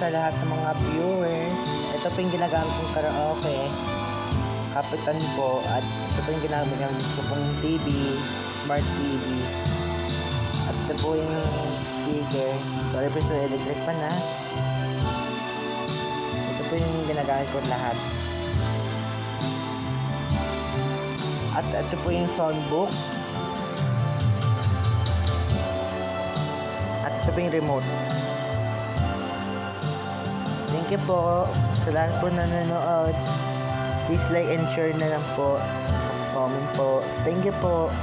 sa lahat ng mga viewers. Ito po yung ginagamit kong karaoke. Kapitan po. At ito po yung ginagamit ko pong TV. Smart TV. At ito po yung speaker. Sorry po sa electric pan ha. Ito po yung ginagamit ko lahat. At ito po yung soundbox. At ito po yung remote. Thank you po sa lahat po na nanonood. Please like and share na lang po sa comment po. Thank you po.